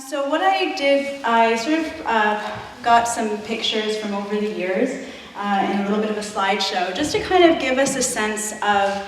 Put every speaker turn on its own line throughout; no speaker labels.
So what I did, I sort of got some pictures from over the years and a little bit of a slideshow, just to kind of give us a sense of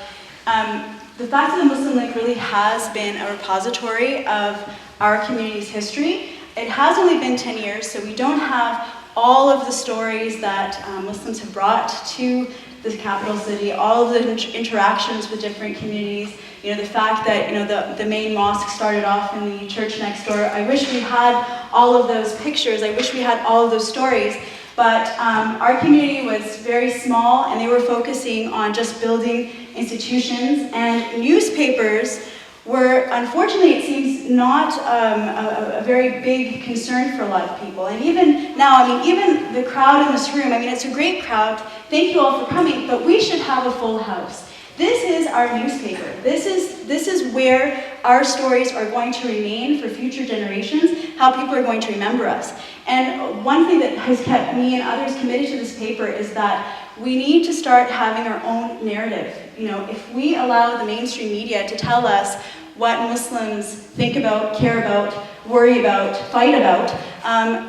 the fact that the Muslim Link really has been a repository of our community's history. It has only been 10 years, so we don't have all of the stories that Muslims have brought to the capital city, all of the interactions with different communities. You know, the fact that, you know, the main mosque started off in the church next door. I wish we had all of those pictures. I wish we had all of those stories. But our community was very small, and they were focusing on just building institutions, and newspapers were, unfortunately, it seems, not a very big concern for a lot of people. And even now, I mean, even the crowd in this room, I mean, it's a great crowd. Thank you all for coming, but we should have a full house. This is our newspaper. This is where our stories are going to remain for future generations, how people are going to remember us. And one thing that has kept me and others committed to this paper is that we need to start having our own narrative. You know, if we allow the mainstream media to tell us what Muslims think about, care about, worry about, fight about,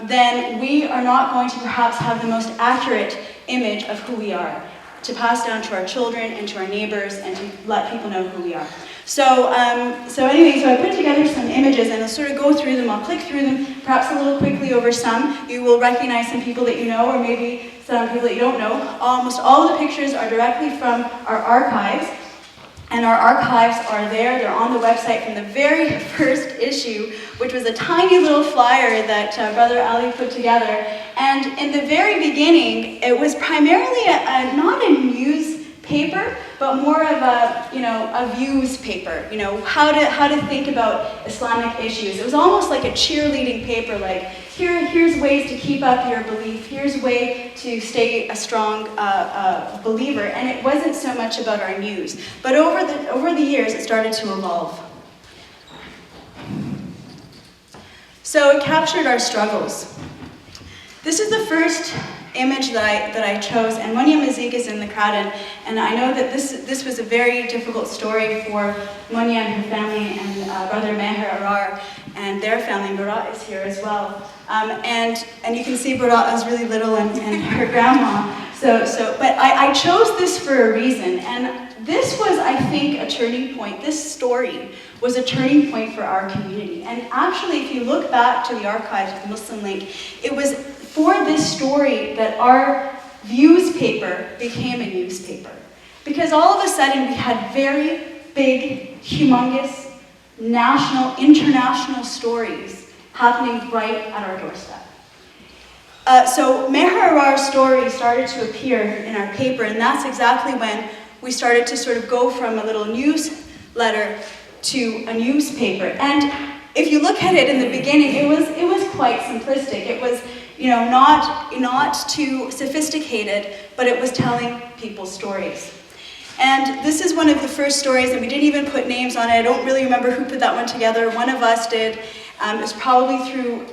then we are not going to perhaps have the most accurate image of who we are, to pass down to our children and to our neighbors and to let people know who we are. So anyway, I put together some images, and I'll sort of go through them. I'll click through them, perhaps a little quickly over some. You will recognize some people that you know, or maybe some people that you don't know. Almost all of the pictures are directly from our archives, and our archives are there. They're on the website from the very first issue, which was a tiny little flyer that Brother Ali put together. And in the very beginning, it was primarily not a newspaper, but more of a views paper. You know, how to think about Islamic issues. It was almost like a cheerleading paper, like here's ways to keep up your belief. Here's a way to stay a strong believer. And it wasn't so much about our news, but over the years, it started to evolve. So it captured our struggles. This is the first image that I chose, and Monia Mazik is in the crowd, and I know that this was a very difficult story for Monia and her family, and Brother Meher Arar and their family. Barat is here as well, and you can see Barat is really little, and her grandma. But I chose this for a reason, and this was, I think, a turning point. This story was a turning point for our community. And actually, if you look back to the archives of the Muslim Link, it was for this story that our views paper became a newspaper. Because all of a sudden, we had very big, humongous, national, international stories happening right at our doorstep. So Meher Arar's story started to appear in our paper, and that's exactly when we started to sort of go from a little newsletter to a newspaper. And if you look at it in the beginning, it was quite simplistic. It was, you know, not too sophisticated, but it was telling people stories. And this is one of the first stories, and we didn't even put names on it. I don't really remember who put that one together. One of us did. It was probably through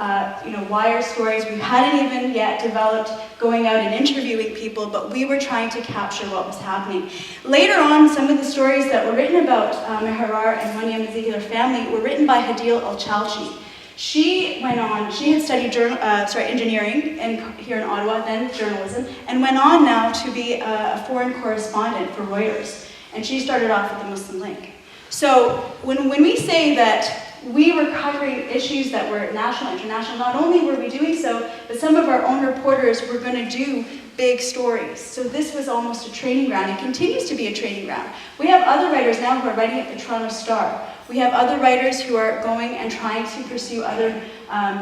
wire stories. We hadn't even yet developed going out and interviewing people, but we were trying to capture what was happening. Later on, some of the stories that were written about Meher Arar and Monia Mazik and their family were written by Hadil Al-Chalchi. She went on, she had studied engineering here in Ottawa, then journalism, and went on now to be a foreign correspondent for Reuters. And she started off with the Muslim Link. So when we say that we were covering issues that were national, international, not only were we doing so, but some of our own reporters were going to do big stories. So this was almost a training ground. It continues to be a training ground. We have other writers now who are writing at the Toronto Star. We have other writers who are going and trying to pursue other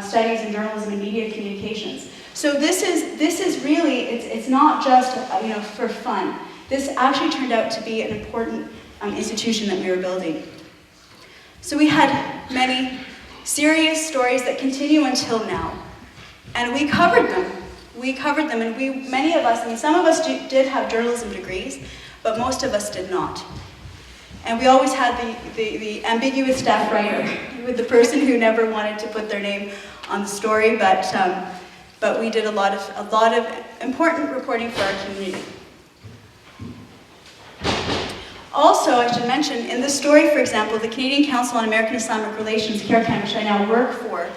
studies in journalism and media communications. So this is really, it's not just for fun. This actually turned out to be an important institution that we were building. So we had many serious stories that continue until now, and we covered them. And many of us, I mean, some of us did have journalism degrees, but most of us did not. And we always had the ambiguous staff writer, with the person who never wanted to put their name on the story, but we did a lot of important reporting for our community. Also, I should mention, in this story, for example, the Canadian Council on American Islamic Relations, CARECAN, which I now work for,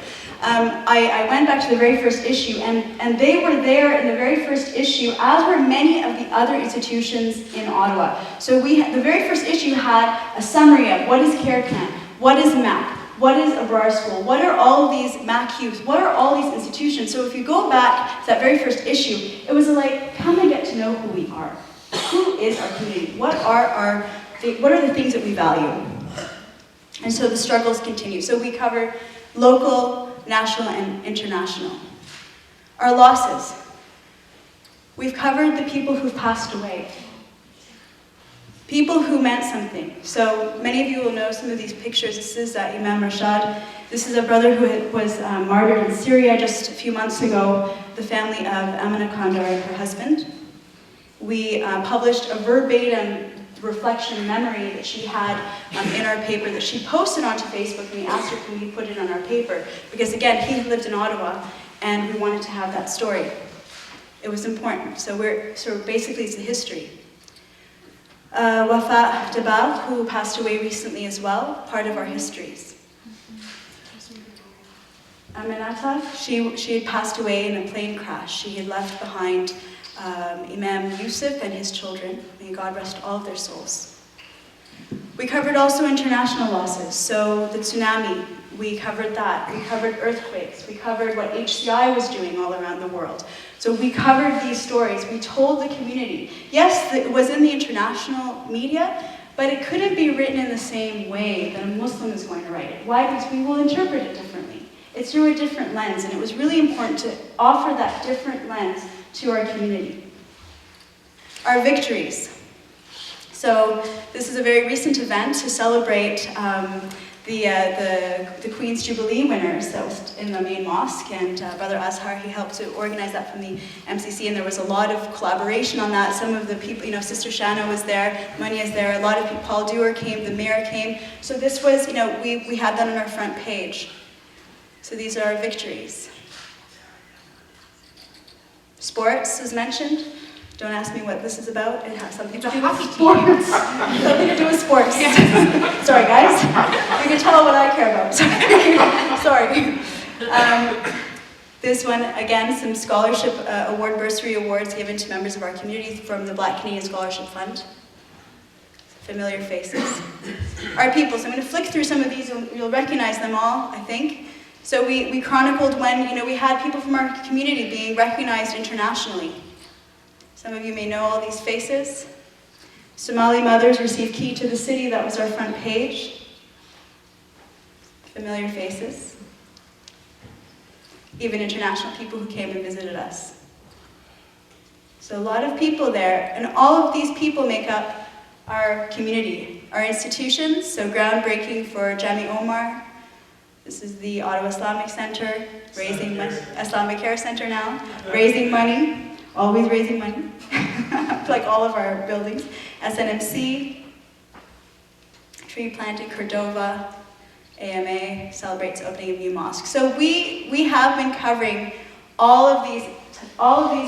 I went back to the very first issue, and they were there in the very first issue, as were many of the other institutions in Ottawa. So the very first issue had a summary of what is CARECAN, what is MAC, what is a Brar School, what are all of these MAC youth, what are all these institutions. So if you go back to that very first issue, it was like, come and get to know who we are. Who is our community? What are the things that we value? And so the struggles continue. So we cover local, national, and international. Our losses. We've covered the people who've passed away. People who meant something. So many of you will know some of these pictures. This is Imam Rashad. This is a brother who was martyred in Syria just a few months ago, the family of Amina Kandar and her husband. We published a verbatim reflection memory that she had in our paper that she posted onto Facebook, and we asked her, can we put it on our paper? Because again, he lived in Ottawa, and we wanted to have that story. It was important. So basically it's the history. Wafa Dabab, who passed away recently as well, part of our histories. Aminata, she had passed away in a plane crash. She had left behind Imam Yusuf and his children. May God rest all of their souls. We covered also international losses. So the tsunami, we covered that. We covered earthquakes. We covered what HCI was doing all around the world. So we covered these stories. We told the community. Yes, it was in the international media, but it couldn't be written in the same way that a Muslim is going to write it. Why? Because we will interpret it differently. It's through a different lens, and it was really important to offer that different lens to our community. Our victories. So this is a very recent event to celebrate the Queen's Jubilee winners that was in the main mosque, and Brother Azhar, he helped to organize that from the MCC, and there was a lot of collaboration on that. Some of the people, Sister Shana was there, Munia's there, a lot of people, Paul Dewar came, the mayor came. So this was, we had that on our front page. So these are our victories. Sports was mentioned. Don't ask me what this is about. It has something to do with sports. Something to do with sports. Sorry, guys. You can tell what I care about. Sorry. This one, again, some scholarship award, bursary awards given to members of our community from the Black Canadian Scholarship Fund. Familiar faces. Our people. So I'm going to flick through some of these. You'll recognize them all, I think. So we chronicled when we had people from our community being recognized internationally. Some of you may know all these faces. Somali mothers received key to the city. That was our front page. Familiar faces. Even international people who came and visited us. So a lot of people there, and all of these people make up our community, our institutions. So groundbreaking for Jami Omar. This is the Ottawa Islamic Center, raising money, Islamic Care Center now, raising money, always raising money, like all of our buildings. SNMC, tree planted, Cordova, AMA celebrates opening of new mosques. So we have been covering all of these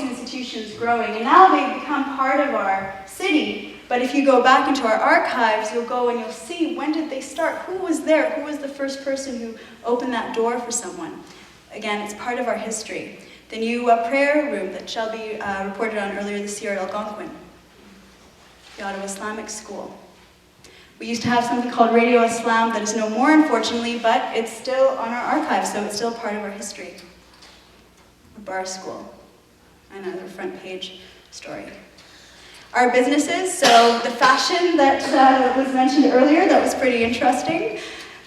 institutions growing, and now they've become part of our city. But if you go back into our archives, you'll go and you'll see, when did they start? Who was there? Who was the first person who opened that door for someone? Again, it's part of our history. The new prayer room that Shelby reported on earlier this year at Algonquin. The Ottawa Islamic School. We used to have something called Radio Islam that is no more, unfortunately, but it's still on our archives, so it's still part of our history. A bar school. Another front page story. Our businesses, so the fashion that was mentioned earlier, that was pretty interesting,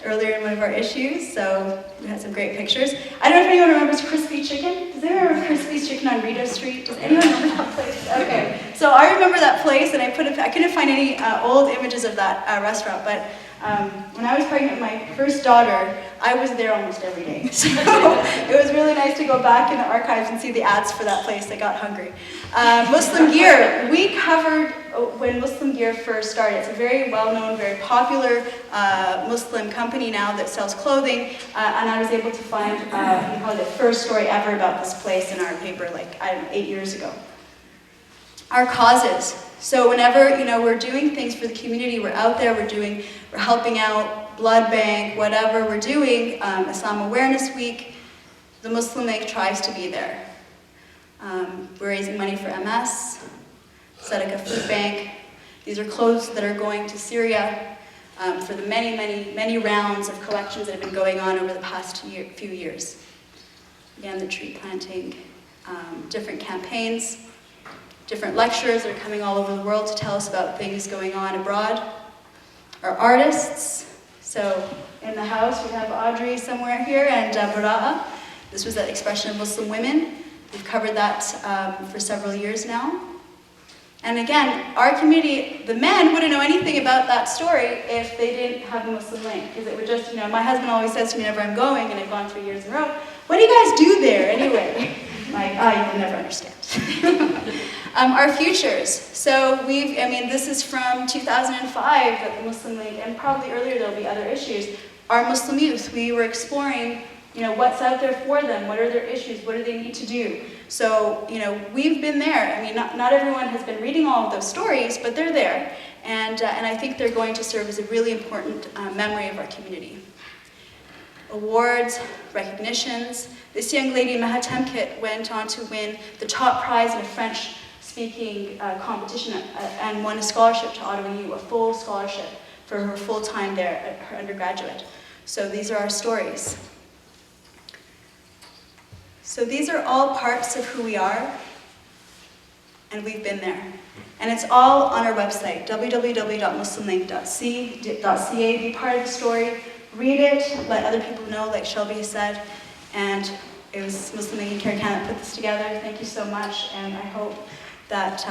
earlier in one of our issues, so we had some great pictures. I don't know if anyone remembers Crispy Chicken. Does anyone remember Crispy's Chicken on Rita Street? Does anyone remember that place? Okay, so I remember that place, and I couldn't find any old images of that restaurant, but when I was pregnant with my first daughter, I was there almost every day. So it was really nice to go back in the archives and see the ads for that place. I got hungry. Muslim Gear, we covered when Muslim Gear first started. It's a very well-known, very popular Muslim company now that sells clothing, and I was able to find probably the first story ever about this place in our paper, like, I don't know, 8 years ago. Our causes. So whenever we're doing things for the community, we're out there, we're helping out, blood bank, whatever we're doing, Islam Awareness Week, the Muslim League tries to be there. We're raising money for MS, Sadaqah Food Bank. These are clothes that are going to Syria for the many rounds of collections that have been going on over the past few years. Again, the tree planting, different campaigns, different lecturers that are coming all over the world to tell us about things going on abroad. Our artists, so in the house we have Audrey somewhere here and Bara'a. This was that expression of Muslim women. We've covered that for several years now. And again, our community, the men wouldn't know anything about that story if they didn't have the Muslim link. Because it would just, my husband always says to me whenever I'm going, and I've gone 3 years in a row, what do you guys do there anyway? I'm like, you can never understand. Our futures. So this is from 2005 that the Muslim League, and probably earlier there'll be other issues. Our Muslim youth, we were exploring, what's out there for them, what are their issues, what do they need to do. So, we've been there. Not everyone has been reading all of those stories, but they're there. And I think they're going to serve as a really important memory of our community. Awards, recognitions. This young lady, Maha Temkit, went on to win the top prize in a French-speaking competition and won a scholarship to Ottawa U, a full scholarship for her full time there at her undergraduate. So these are our stories. So these are all parts of who we are, and we've been there. And it's all on our website, www.muslimlink.ca. Be part of the story, read it, let other people know, like Shelby has said. And it was Muslim League in Carrick that put this together. Thank you so much, and I hope that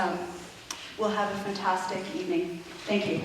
we'll have a fantastic evening. Thank you.